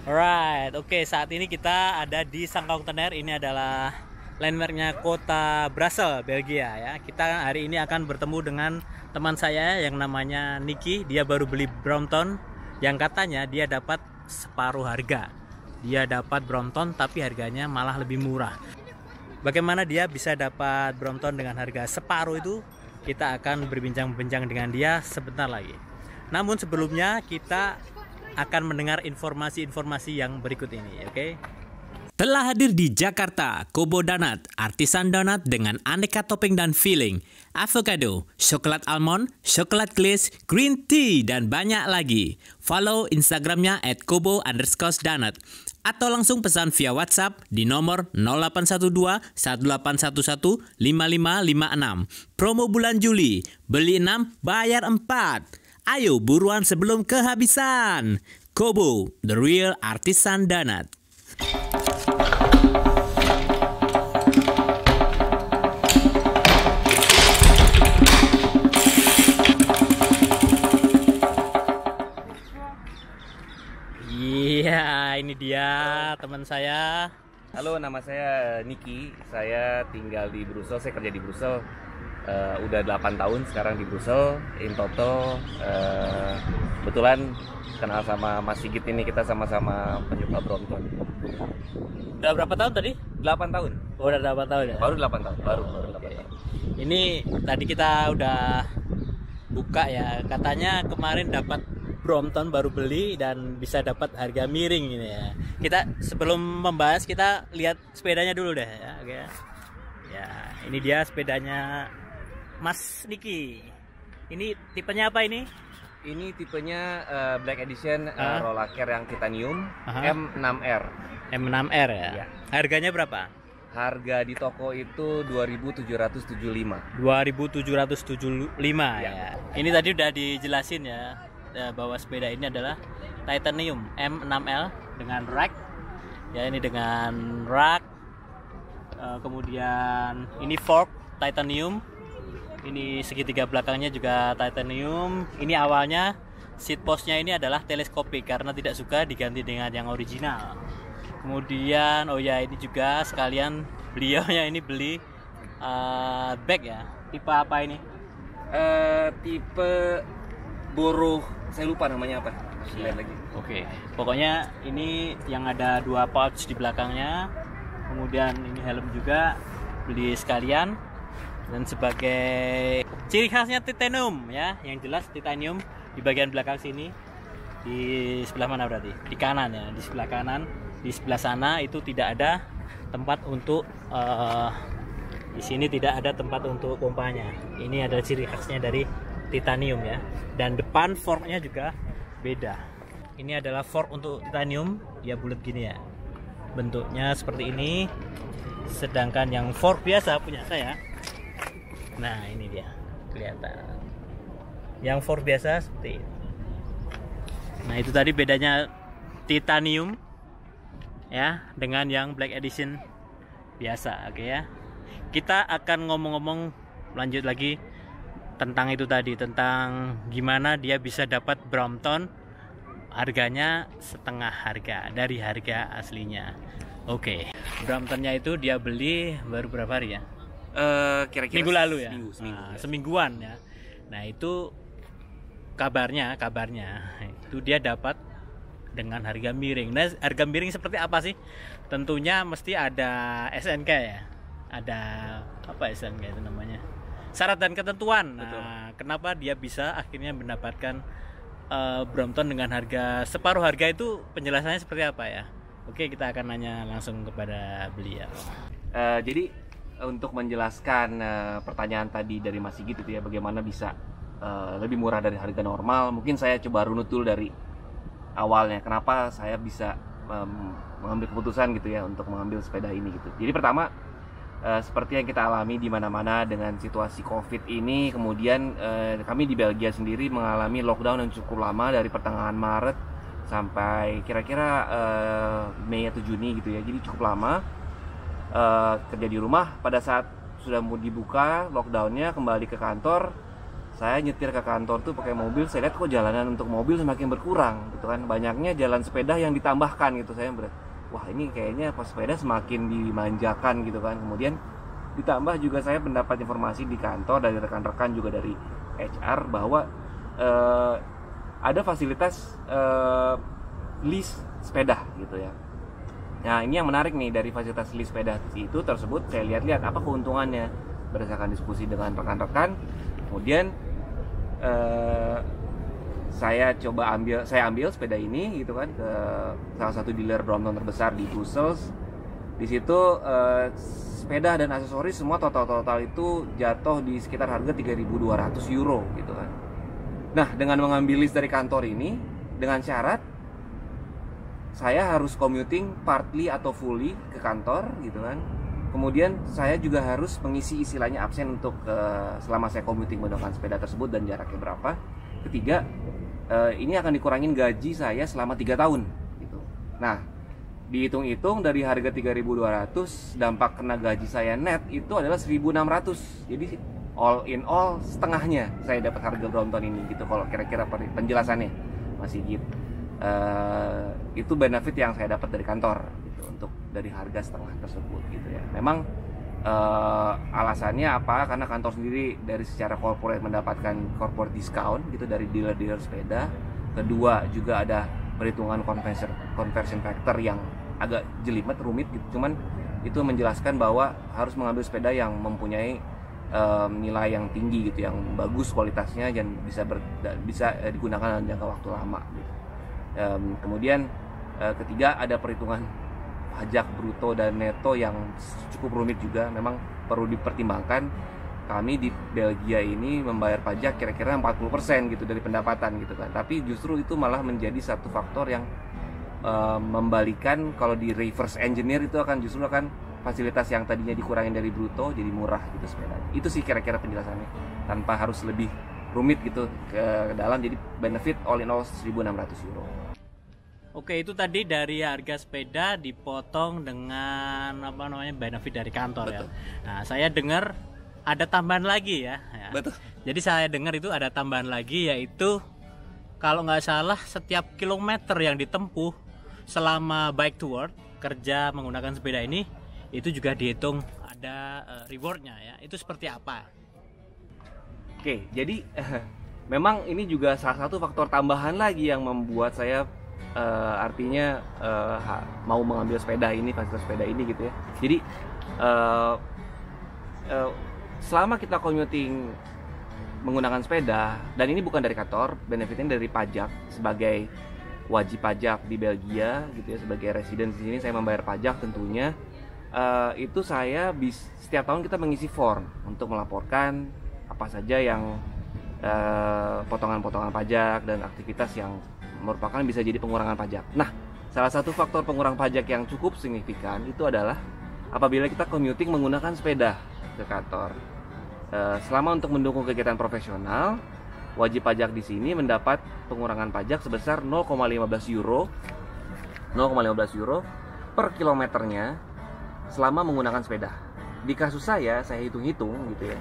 Alright, oke, saat ini kita ada di Sangkontener. Ini adalah landmarknya kota Brussels, Belgia ya. Kita hari ini akan bertemu dengan teman saya yang namanya Nicky. Dia baru beli Brompton yang katanya dia dapat separuh harga. Dia dapat Brompton tapi harganya malah lebih murah. Bagaimana dia bisa dapat Brompton dengan harga separuh itu? Kita akan berbincang-bincang dengan dia sebentar lagi. Namun sebelumnya kita akan mendengar informasi-informasi yang berikut ini, oke? Telah hadir di Jakarta, Kobo Donut, artisan donat dengan aneka topping dan filling, avocado, coklat almond, coklat glaze, green tea, dan banyak lagi. Follow Instagramnya @kobo_donut atau langsung pesan via WhatsApp di nomor 0812 1811 5556. Promo bulan Juli, beli 6, bayar 4. Ayo buruan sebelum kehabisan. Kobo, the real artisan donut. Iya, ini dia teman saya. Halo, nama saya Nicky. Saya tinggal di Brussels. Saya kerja di Brussels. Udah 8 tahun sekarang di Brussels. In toto, kebetulan kenal sama Mas Sigit ini. Kita sama-sama penyuka Brompton. Udah berapa tahun tadi? 8 tahun. Oh, udah 8 tahun ya? Baru 8 tahun. Baru 8 tahun. Ini tadi kita udah buka ya. Katanya kemarin dapat Brompton baru beli dan bisa dapat harga miring ini ya. Kita sebelum membahas kita lihat sepedanya dulu deh ya. Oke. Ya, ini dia sepedanya Mas Nicky. Ini tipenya apa ini? Ini tipenya Black Edition roller care yang titanium M6R. M6R ya. Iya. Harganya berapa? Harga di toko itu 2.775. 2.775 Ya. ya. Ini tadi udah dijelasin ya bahwa sepeda ini adalah titanium M6L dengan rack. Ya, ini dengan rack. Kemudian ini fork titanium. Ini segitiga belakangnya juga titanium. Ini awalnya seat postnya ini adalah teleskopik karena tidak suka diganti dengan yang original. Kemudian oh ya, ini juga sekalian beliaunya ini beli bag ya. Tipe apa ini? Tipe Borough, saya lupa namanya apa. Lihat lagi. Oke. Pokoknya ini yang ada 2 pouch di belakangnya. Kemudian ini helm juga beli sekalian. Dan sebagai ciri khasnya titanium ya, yang jelas titanium di bagian belakang sini. Di sebelah mana berarti? Di kanan ya, di sebelah kanan. Di sebelah sana itu tidak ada tempat untuk di sini tidak ada tempat untuk pompanya. Ini adalah ciri khasnya dari titanium ya. Dan depan forknya juga beda. Ini adalah fork untuk titanium, dia bulat gini ya. Bentuknya seperti ini. Sedangkan yang fork biasa punya saya, nah ini dia kelihatan. Yang fork biasa seperti ini. Nah itu tadi bedanya titanium ya dengan yang Black Edition biasa, oke ya. Kita akan ngomong-ngomong lanjut lagi tentang itu tadi, tentang gimana dia bisa dapat Brompton harganya setengah harga dari harga aslinya. Oke, Bromptonnya itu dia beli baru berapa hari ya? Kira-kira Minggu lalu ya. Semingguan ya. Nah itu kabarnya itu dia dapat dengan harga miring. Nah harga miring seperti apa sih? Tentunya mesti ada SNK ya. Ada apa SNK itu namanya? Syarat dan ketentuan. Nah, kenapa dia bisa akhirnya mendapatkan Brompton dengan harga separuh harga itu, penjelasannya seperti apa ya? Oke, kita akan nanya langsung kepada beliau. Jadi untuk menjelaskan pertanyaan tadi dari Mas Sigit itu ya, bagaimana bisa lebih murah dari harga normal, mungkin saya coba runut dulu dari awalnya kenapa saya bisa mengambil keputusan gitu ya untuk mengambil sepeda ini gitu. Jadi pertama, seperti yang kita alami di mana-mana dengan situasi COVID ini, kemudian kami di Belgia sendiri mengalami lockdown yang cukup lama dari pertengahan Maret sampai kira-kira Mei atau Juni gitu ya. Jadi cukup lama kerja di rumah. Pada saat sudah mau dibuka lockdownnya, kembali ke kantor, saya nyetir ke kantor tuh pakai mobil, saya lihat kok jalanan untuk mobil semakin berkurang gitu kan, banyaknya jalan sepeda yang ditambahkan gitu. Saya berat, wah ini kayaknya pas sepeda semakin dimanjakan gitu kan. Kemudian ditambah juga saya mendapat informasi di kantor dari rekan-rekan juga dari HR bahwa ada fasilitas lease sepeda gitu ya. Nah ini yang menarik nih, dari fasilitas lease sepeda itu tersebut saya lihat-lihat apa keuntungannya berdasarkan diskusi dengan rekan-rekan. Kemudian saya ambil sepeda ini gitu kan ke salah satu dealer Brompton terbesar di Brussels. Di situ sepeda dan aksesoris semua total itu jatuh di sekitar harga 3.200 euro gitu kan. Nah dengan mengambil list dari kantor ini dengan syarat saya harus commuting partly atau fully ke kantor gitu kan. Kemudian saya juga harus mengisi istilahnya absen untuk selama saya commuting menggunakan sepeda tersebut dan jaraknya berapa. Ketiga, ini akan dikurangin gaji saya selama 3 tahun gitu. Nah, dihitung-hitung dari harga 3.200, dampak kena gaji saya net itu adalah 1.600. Jadi all in all setengahnya saya dapat harga Brompton ini gitu, kalau kira-kira penjelasannya masih gitu. Itu benefit yang saya dapat dari kantor gitu, untuk dari harga setengah tersebut gitu ya. Memang alasannya apa? Karena kantor sendiri dari secara corporate mendapatkan corporate discount gitu dari dealer-dealer sepeda. Kedua juga ada perhitungan conversion factor yang agak jelimet, rumit gitu. Cuman itu menjelaskan bahwa harus mengambil sepeda yang mempunyai nilai yang tinggi gitu, yang bagus kualitasnya dan bisa digunakan dalam jangka waktu lama gitu. Kemudian ketiga ada perhitungan pajak bruto dan neto yang cukup rumit juga. Memang perlu dipertimbangkan, kami di Belgia ini membayar pajak kira-kira 40% gitu dari pendapatan gitu kan. Tapi justru itu malah menjadi satu faktor yang membalikan, kalau di reverse engineer itu justru akan fasilitas yang tadinya dikurangin dari bruto jadi murah gitu sepeda. Itu sih kira-kira penjelasannya, tanpa harus lebih rumit gitu ke dalam. Jadi benefit all in all 1.600 euro. Oke, itu tadi dari harga sepeda dipotong dengan benefit dari kantor. Betul. Ya. Nah, saya dengar ada tambahan lagi ya. Betul. Jadi saya dengar itu ada tambahan lagi, yaitu kalau nggak salah setiap kilometer yang ditempuh selama bike to work, kerja menggunakan sepeda ini, itu juga dihitung ada rewardnya ya. Itu seperti apa? Oke, jadi memang ini juga salah satu faktor tambahan lagi yang membuat saya mau mengambil sepeda ini, fasilitas sepeda ini gitu ya. Jadi selama kita commuting menggunakan sepeda, dan ini bukan dari kantor, benefitnya dari pajak sebagai wajib pajak di Belgia gitu ya, sebagai resident di sini saya membayar pajak tentunya. Itu saya setiap tahun kita mengisi form untuk melaporkan apa saja yang potongan-potongan pajak dan aktivitas yang merupakan bisa jadi pengurangan pajak. Nah, salah satu faktor pengurang pajak yang cukup signifikan itu adalah apabila kita commuting menggunakan sepeda ke kantor. Selama untuk mendukung kegiatan profesional, wajib pajak di sini mendapat pengurangan pajak sebesar 0,15 euro per kilometernya selama menggunakan sepeda. Di kasus saya hitung-hitung gitu ya,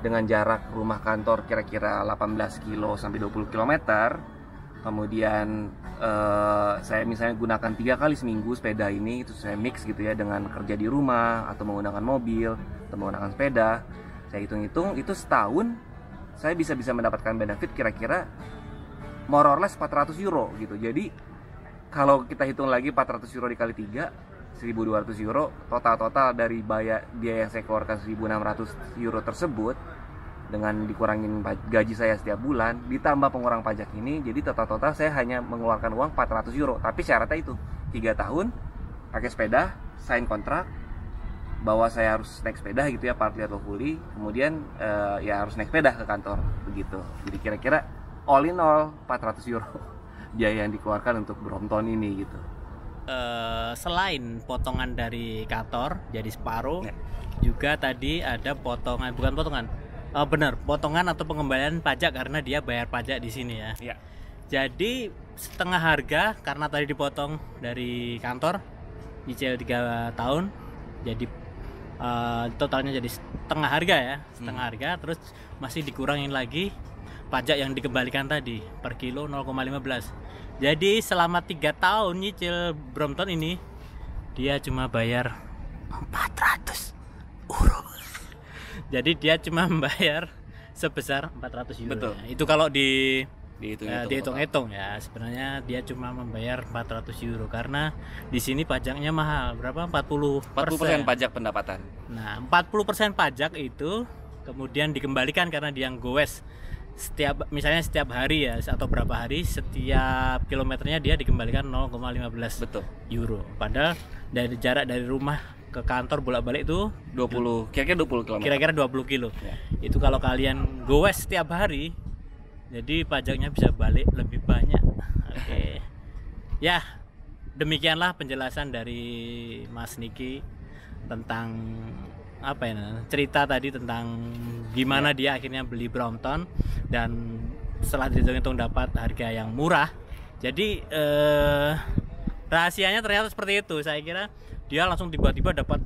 dengan jarak rumah kantor kira-kira 18 kilo sampai 20 km, kemudian saya misalnya gunakan 3 kali seminggu sepeda ini, itu saya mix gitu ya dengan kerja di rumah atau menggunakan mobil atau menggunakan sepeda. Saya hitung-hitung itu setahun saya bisa mendapatkan benefit kira-kira more or less 400 euro gitu. Jadi kalau kita hitung lagi 400 euro dikali 3, 1.200 euro, total dari biaya yang saya keluarkan 1.600 euro tersebut dengan dikurangin gaji saya setiap bulan ditambah pengurang pajak ini, jadi total saya hanya mengeluarkan uang 400 euro. Tapi syaratnya itu 3 tahun pakai sepeda, sign kontrak bahwa saya harus naik sepeda gitu ya, partly atau fully. Kemudian ya harus naik sepeda ke kantor begitu. Jadi kira-kira all in all 400 euro biaya yang dikeluarkan untuk Brompton ini gitu. Selain potongan dari kantor jadi separuh, juga tadi ada potongan atau pengembalian pajak karena dia bayar pajak di sini ya. Ya. Jadi setengah harga karena tadi dipotong dari kantor, nyicil 3 tahun, jadi totalnya jadi setengah harga ya, setengah harga, terus masih dikurangin lagi pajak yang dikembalikan tadi per kilo 0,15. Jadi selama 3 tahun nyicil Brompton ini dia cuma bayar 400 euro. Jadi dia cuma membayar sebesar 400 euro. Betul. Ya. Itu kalau dihitung-hitung ya, sebenarnya dia cuma membayar 400 euro karena di sini pajaknya mahal. Berapa? 40% pajak pendapatan. Nah, 40% pajak itu kemudian dikembalikan karena dia goes misalnya setiap hari ya, atau berapa hari, setiap kilometernya dia dikembalikan 0,15 Betul. euro. Padahal dari jarak dari rumah ke kantor bolak-balik itu 20 km. Kira-kira 20 kilo. Ya. Itu kalau kalian goes setiap hari, jadi pajaknya bisa balik lebih banyak. Oke. Ya, demikianlah penjelasan dari Mas Niki tentang apa ya, cerita tadi tentang gimana dia akhirnya beli Brompton dan setelah dihitung-hitung dapat harga yang murah. Jadi rahasianya ternyata seperti itu. Saya kira dia langsung tiba-tiba dapat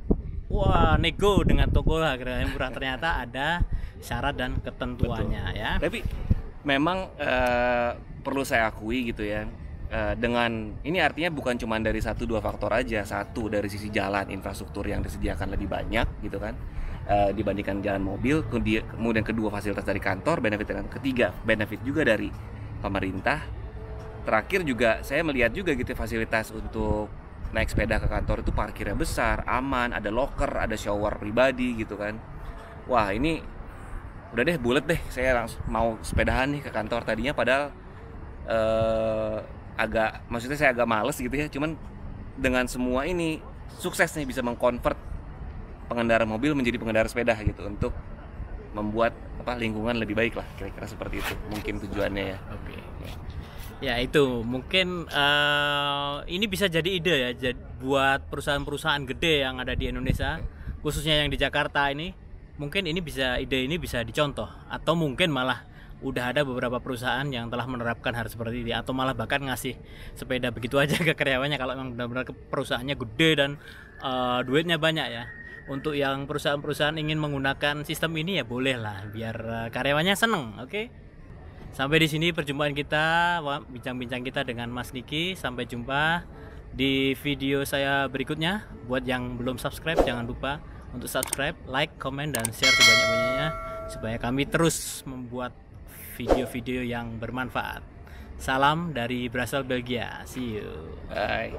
nego dengan toko harga yang murah, ternyata ada syarat dan ketentuannya. Betul. Ya. Tapi memang perlu saya akui gitu ya, dengan ini artinya bukan cuma dari 1-2 faktor aja. Satu, dari sisi jalan, infrastruktur yang disediakan lebih banyak gitu kan, dibandingkan jalan mobil. Kemudian kedua, fasilitas dari kantor, benefit. Dan ketiga, benefit juga dari pemerintah. Terakhir juga saya melihat juga gitu fasilitas untuk naik sepeda ke kantor itu parkirnya besar, aman, ada locker, ada shower pribadi gitu kan. Wah, ini udah deh, bulet deh, saya langsung mau sepedahan nih ke kantor. Tadinya padahal maksudnya saya agak males gitu ya, cuman dengan semua ini sukses nih bisa mengkonvert pengendara mobil menjadi pengendara sepeda gitu, untuk membuat lingkungan lebih baik lah, kira-kira seperti itu mungkin tujuannya ya. Oke. Ya itu mungkin ini bisa jadi ide ya buat perusahaan-perusahaan gede yang ada di Indonesia, khususnya yang di Jakarta ini. Mungkin ide ini bisa dicontoh, atau mungkin malah udah ada beberapa perusahaan yang telah menerapkan hal seperti ini, atau malah bahkan ngasih sepeda begitu aja ke karyawannya kalau memang benar-benar perusahaannya gede dan duitnya banyak ya. Untuk yang perusahaan-perusahaan ingin menggunakan sistem ini ya boleh lah, biar karyawannya seneng. Oke. Sampai di sini perjumpaan kita, bincang-bincang kita dengan Mas Niki. Sampai jumpa di video saya berikutnya. Buat yang belum subscribe, jangan lupa untuk subscribe, like, comment, dan share sebanyak-banyaknya supaya kami terus membuat video-video yang bermanfaat. Salam dari Brussels, Belgia. See you. Bye.